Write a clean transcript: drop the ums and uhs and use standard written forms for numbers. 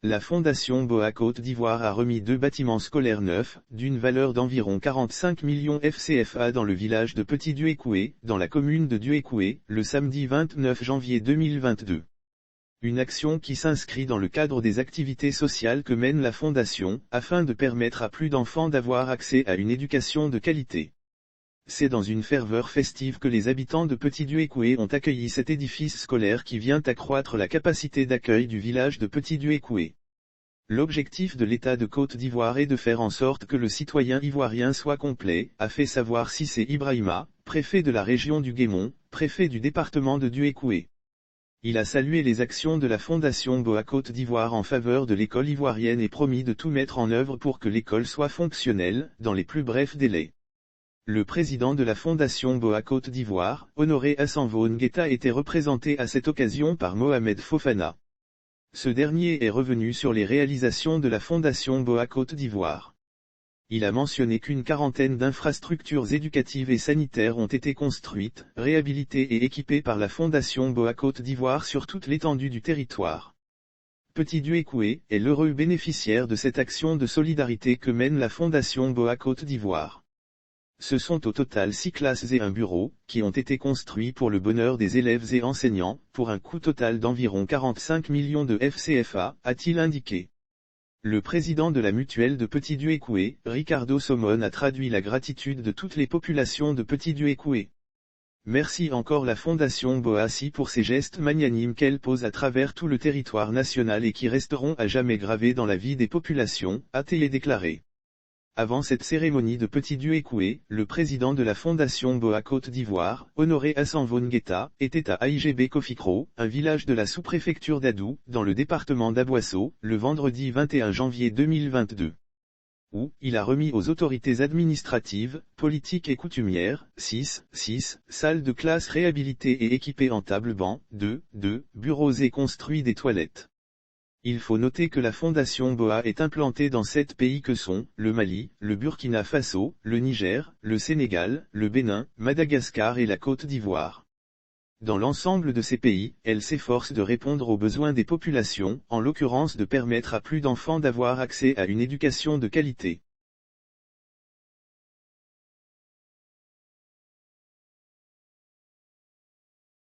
La Fondation BOA Côte d'Ivoire a remis 2 bâtiments scolaires neufs, d'une valeur d'environ 45 millions FCFA dans le village de Petit Duékoué, dans la commune de Duékoué, le samedi 29 janvier 2022. Une action qui s'inscrit dans le cadre des activités sociales que mène la Fondation, afin de permettre à plus d'enfants d'avoir accès à une éducation de qualité. C'est dans une ferveur festive que les habitants de Petit Duékoué ont accueilli cet édifice scolaire qui vient accroître la capacité d'accueil du village de Petit Duékoué. L'objectif de l'État de Côte d'Ivoire est de faire en sorte que le citoyen ivoirien soit complet, a fait savoir Cissé Ibrahima, préfet de la région du Guémont, préfet du département de Duékoué. Il a salué les actions de la Fondation BOA Côte d'Ivoire en faveur de l'école ivoirienne et promis de tout mettre en œuvre pour que l'école soit fonctionnelle, dans les plus brefs délais. Le président de la Fondation BOA Côte d'Ivoire, Honoré Assanvo Nguetta, était représenté à cette occasion par Mohamed Fofana. Ce dernier est revenu sur les réalisations de la Fondation BOA Côte d'Ivoire. Il a mentionné qu'une quarantaine d'infrastructures éducatives et sanitaires ont été construites, réhabilitées et équipées par la Fondation BOA Côte d'Ivoire sur toute l'étendue du territoire. Petit Duékoué est l'heureux bénéficiaire de cette action de solidarité que mène la Fondation BOA Côte d'Ivoire. Ce sont au total 6 classes et un bureau, qui ont été construits pour le bonheur des élèves et enseignants, pour un coût total d'environ 45 millions de FCFA, a-t-il indiqué. Le président de la mutuelle de Petit Duékoué, Ricardo Somone, a traduit la gratitude de toutes les populations de Petit Duékoué. Merci encore la Fondation BOA-CI pour ces gestes magnanimes qu'elle pose à travers tout le territoire national et qui resteront à jamais gravés dans la vie des populations, a-t-il déclaré. Avant cette cérémonie de Petit Duékoué, le président de la Fondation BOA Côte d'Ivoire, Honoré Assanvo Nguetta, était à Aïgébé Kofikro, un village de la sous-préfecture d'Adou, dans le département d'Aboisseau, le vendredi 21 janvier 2022. Où il a remis aux autorités administratives, politiques et coutumières, 6 salles de classe réhabilitées et équipées en table-banc, 2 bureaux et construit des toilettes. Il faut noter que la Fondation BOA est implantée dans 7 pays que sont, le Mali, le Burkina Faso, le Niger, le Sénégal, le Bénin, Madagascar et la Côte d'Ivoire. Dans l'ensemble de ces pays, elle s'efforce de répondre aux besoins des populations, en l'occurrence de permettre à plus d'enfants d'avoir accès à une éducation de qualité.